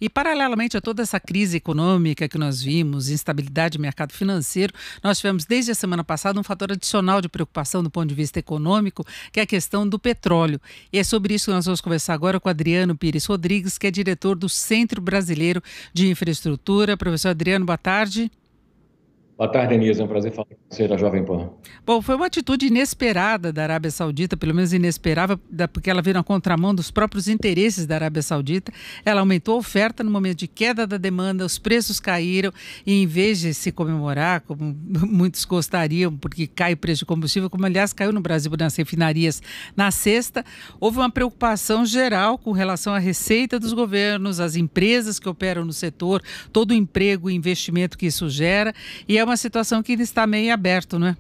E, paralelamente a toda essa crise econômica que nós vimos, instabilidade do mercado financeiro, nós tivemos desde a semana passada um fator adicional de preocupação do ponto de vista econômico, que é a questão do petróleo. E é sobre isso que nós vamos conversar agora com Adriano Pires Rodrigues, que é diretor do Centro Brasileiro de Infraestrutura. Professor Adriano, boa tarde. Boa tarde, Denise. É um prazer falar com você da Jovem Pan. Bom, foi uma atitude inesperada da Arábia Saudita, pelo menos inesperável, porque ela veio na contramão dos próprios interesses da Arábia Saudita. Ela aumentou a oferta no momento de queda da demanda, os preços caíram e, em vez de se comemorar, como muitos gostariam, porque cai o preço de combustível, como aliás caiu no Brasil nas refinarias na sexta, houve uma preocupação geral com relação à receita dos governos, às empresas que operam no setor, todo o emprego e investimento que isso gera, e é uma situação que ainda está meio aberto, não é?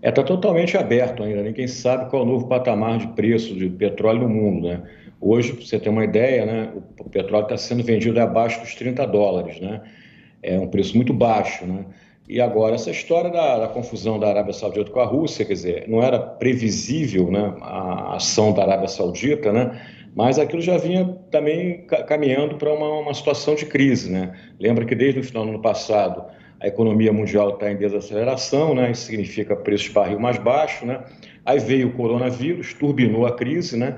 Está totalmente aberto ainda. Ninguém sabe qual é o novo patamar de preço de petróleo no mundo, né? Hoje, para você ter uma ideia, né, o petróleo está sendo vendido abaixo dos US$ 30, né? É um preço muito baixo, né? E agora, essa história da confusão da Arábia Saudita com a Rússia, quer dizer, não era previsível, né, a ação da Arábia Saudita, né? Mas aquilo já vinha também caminhando para uma situação de crise, né? Lembra que desde o final do ano passado a economia mundial está em desaceleração, né? Isso significa preço de barril mais baixo, né? Aí veio o coronavírus, turbinou a crise, né?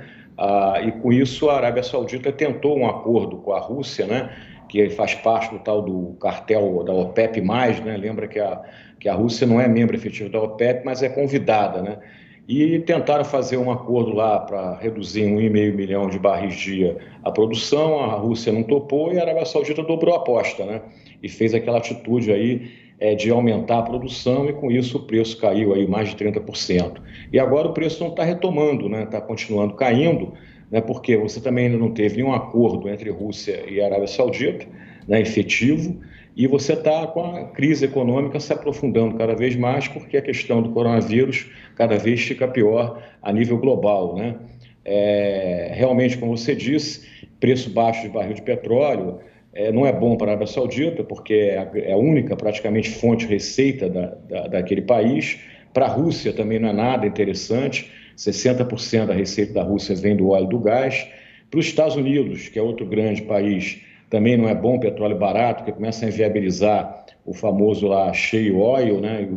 E com isso a Arábia Saudita tentou um acordo com a Rússia, né? Que faz parte do tal do cartel da OPEP+, né? Lembra que a Rússia não é membro efetivo da OPEP, mas é convidada, né? E tentaram fazer um acordo lá para reduzir em 1,5 milhão de barris dia a produção. A Rússia não topou e a Arábia Saudita dobrou a aposta, né? E fez aquela atitude aí de aumentar a produção e com isso o preço caiu aí mais de 30%. E agora o preço não está retomando, né? Está continuando caindo, né? Porque você também ainda não teve nenhum acordo entre Rússia e Arábia Saudita, né, efetivo, e você está com a crise econômica se aprofundando cada vez mais, porque a questão do coronavírus cada vez fica pior a nível global, né? Realmente, como você disse, preço baixo de barril de petróleo não é bom para a Arábia Saudita, porque é a única praticamente fonte de receita daquele país. Para a Rússia também não é nada interessante, 60% da receita da Rússia vem do óleo e do gás. Para os Estados Unidos, que é outro grande país, também não é bom petróleo barato, porque começa a inviabilizar o famoso lá shale oil, né?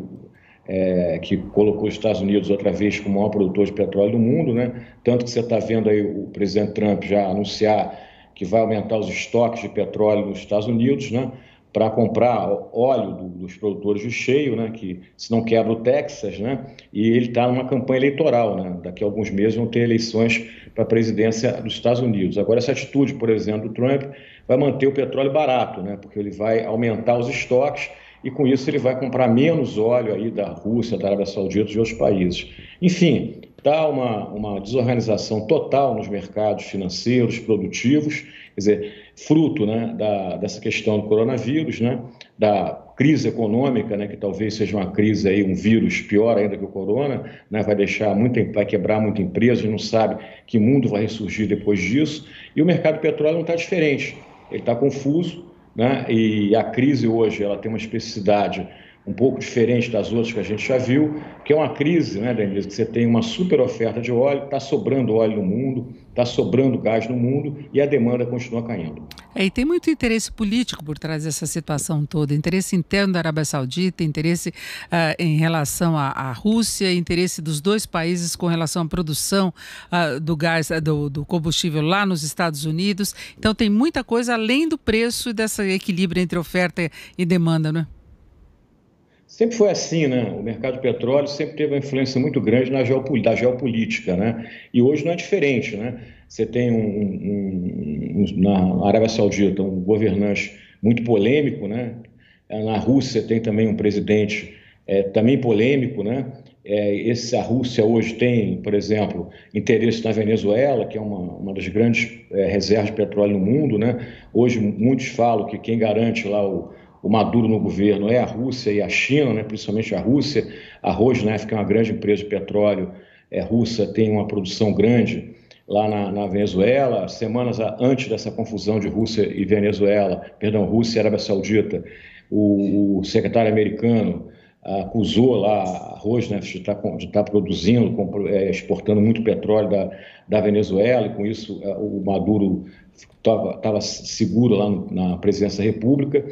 Que colocou os Estados Unidos outra vez como o maior produtor de petróleo do mundo, né? Tanto que você está vendo aí o presidente Trump já anunciar que vai aumentar os estoques de petróleo nos Estados Unidos, né? Para comprar óleo dos produtores de shale, né? Que senão quebra o Texas, né? E ele está numa campanha eleitoral, né? Daqui a alguns meses vão ter eleições para a presidência dos Estados Unidos. Agora, essa atitude, por exemplo, do Trump vai manter o petróleo barato, né? Porque ele vai aumentar os estoques e com isso ele vai comprar menos óleo aí da Rússia, da Arábia Saudita e de outros países. Enfim, está uma desorganização total nos mercados financeiros, produtivos, quer dizer, fruto, né, dessa questão do coronavírus, né, da crise econômica, né, que talvez seja uma crise aí, um vírus pior ainda que o corona, né, vai quebrar muita empresa, a gente não sabe que mundo vai ressurgir depois disso, e o mercado de petróleo não está diferente, ele está confuso, né, e a crise hoje ela tem uma especificidade um pouco diferente das outras que a gente já viu, que é uma crise, né, Denise, que você tem uma super oferta de óleo, está sobrando óleo no mundo, está sobrando gás no mundo e a demanda continua caindo. E tem muito interesse político por trás dessa situação toda, interesse interno da Arábia Saudita, interesse em relação à Rússia, interesse dos dois países com relação à produção do gás, do combustível lá nos Estados Unidos. Então tem muita coisa além do preço e desse equilíbrio entre oferta e demanda, não é? Sempre foi assim, né? O mercado de petróleo sempre teve uma influência muito grande da geopolítica, né? E hoje não é diferente, né? Você tem na Arábia Saudita um governante muito polêmico, né? Na Rússia tem também um presidente também polêmico, né? A Rússia hoje tem, por exemplo, interesse na Venezuela, que é uma das grandes reservas de petróleo no mundo, né? Hoje muitos falam que quem garante lá o Maduro no governo é a Rússia e a China, né? Principalmente a Rússia. A Rosneft, que é uma grande empresa de petróleo russa, tem uma produção grande lá na Venezuela. Semanas antes dessa confusão de Rússia e Venezuela, perdão, Rússia e Arábia Saudita, o secretário americano acusou lá a Rosneft de estar produzindo, exportando muito petróleo da Venezuela, e com isso o Maduro estava seguro lá na presidência da República.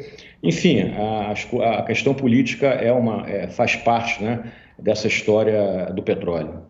Enfim, a questão política faz parte, né, dessa história do petróleo.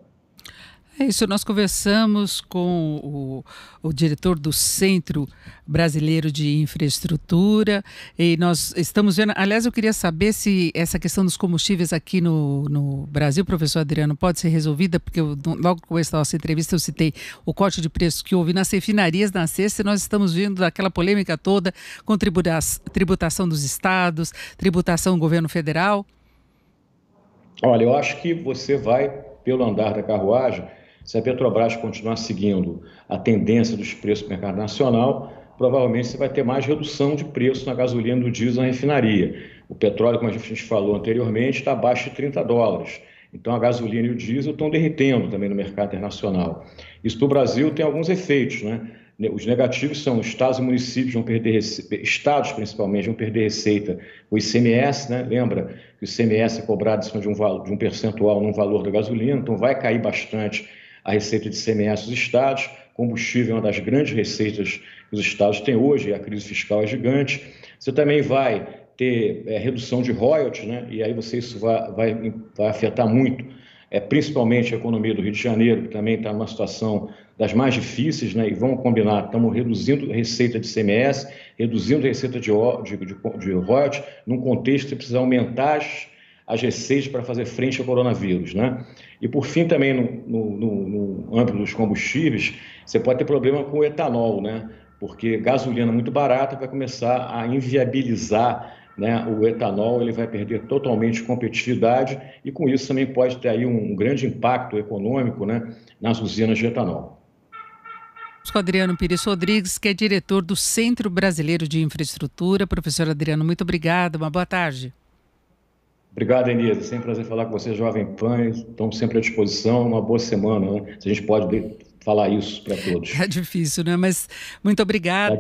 É isso, nós conversamos com o diretor do Centro Brasileiro de Infraestrutura e nós estamos vendo, aliás, eu queria saber se essa questão dos combustíveis aqui no Brasil, professor Adriano, pode ser resolvida, porque logo com essa nossa entrevista eu citei o corte de preços que houve nas refinarias na sexta e nós estamos vendo aquela polêmica toda com tributação dos estados, tributação do governo federal. Olha, eu acho que você vai, pelo andar da carruagem, se a Petrobras continuar seguindo a tendência dos preços do mercado nacional, provavelmente você vai ter mais redução de preço na gasolina e no diesel na refinaria. O petróleo, como a gente falou anteriormente, está abaixo de $30. Então a gasolina e o diesel estão derretendo também no mercado internacional. Isso para o Brasil tem alguns efeitos, né? Os negativos são os estados e municípios vão perder, estados principalmente, vão perder receita. O ICMS, né? Lembra que o ICMS é cobrado em cima de um percentual no valor da gasolina, então vai cair bastante a receita de ICMS dos estados. Combustível é uma das grandes receitas que os estados têm hoje, e a crise fiscal é gigante. Você também vai ter redução de royalties, né? E aí isso vai afetar muito, principalmente a economia do Rio de Janeiro, que também está numa situação das mais difíceis, né? E vamos combinar, estamos reduzindo a receita de ICMS, reduzindo a receita de royalties, num contexto que você precisa aumentar as receitas para fazer frente ao coronavírus, né? E por fim também no âmbito dos combustíveis, você pode ter problema com o etanol, né? Porque gasolina muito barata vai começar a inviabilizar, né, o etanol, ele vai perder totalmente competitividade e com isso também pode ter aí um grande impacto econômico, né, nas usinas de etanol. Com Adriano Pires Rodrigues, que é diretor do Centro Brasileiro de Infraestrutura. Professor Adriano, muito obrigada, uma boa tarde. Obrigado, Enisa. Sempre um prazer falar com você, Jovem Pan. Estamos sempre à disposição. Uma boa semana, né? Se a gente pode falar isso para todos. Tá difícil, né? Mas muito obrigada.